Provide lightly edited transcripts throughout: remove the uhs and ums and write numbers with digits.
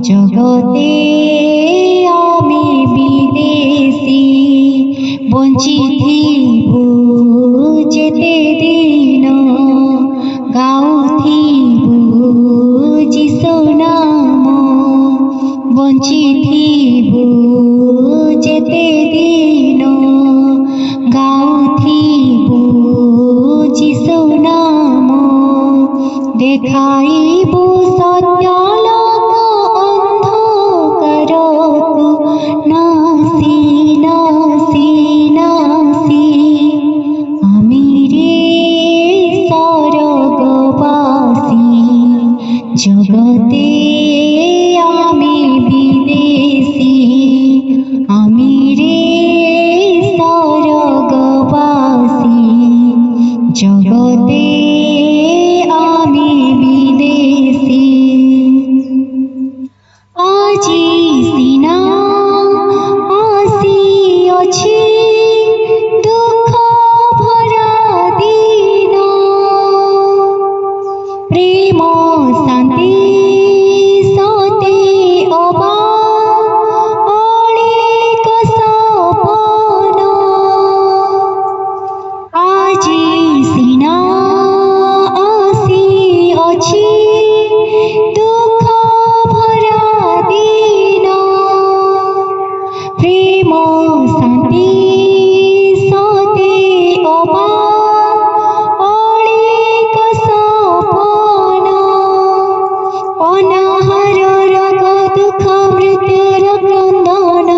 জগতে আমি বিদেশী বঞ্চিথিবু যেতে দিন গাউথিবু যিশু নাম বঞ্চিথিবু যেতে দিন গাউথিবু যিশু নাম দেখাইবু সত্য লোক অন্ধকারকু নাসি নাসি নাসি আমি রে স্বর্গবাসী জগতে আমি বিদেশী আমি রে স্বর্গবাসী জগতে আমি বিদেশী আজি সিনা আসিଅছি দুঃখ ভরা দিন প্রেম শান্তি সতে অবা অনেক সপন আজি সিনা আসিଅছি দুঃখ ভরা দিন প্রেম শান্তি সতে অবা অনেক সপন অনাহার রোগ দুঃখ মৃত্যুর ক্রন্দন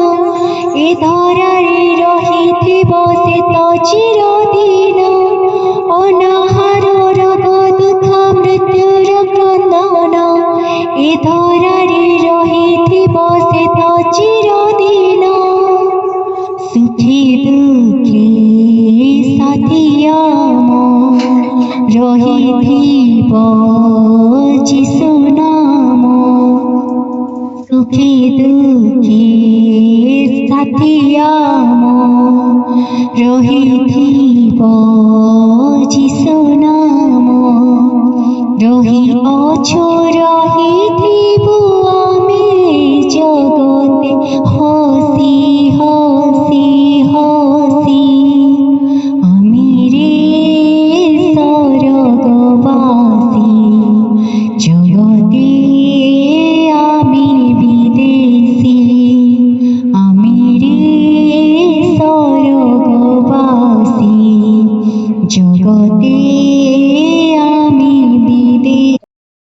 এ ধরারে রহিথিব সে তো চিরদিন অনাহার রোগ দুঃখ মৃত্যুর ক্রন্দন এ ধরারে রহিথিব সে তো চিরদিন সুখে দুঃখে সাথী রহিথিব যিশু নাম সুখে দুঃখে সাথী রহিথিব যিশু নাম রহিঅছু রহিথিবু আমি জগতে হসি হসি হসি আমি রে স্বর্গবাসী জগতে আমি বিদেশী আমি রে স্বর্গবাসী জগতে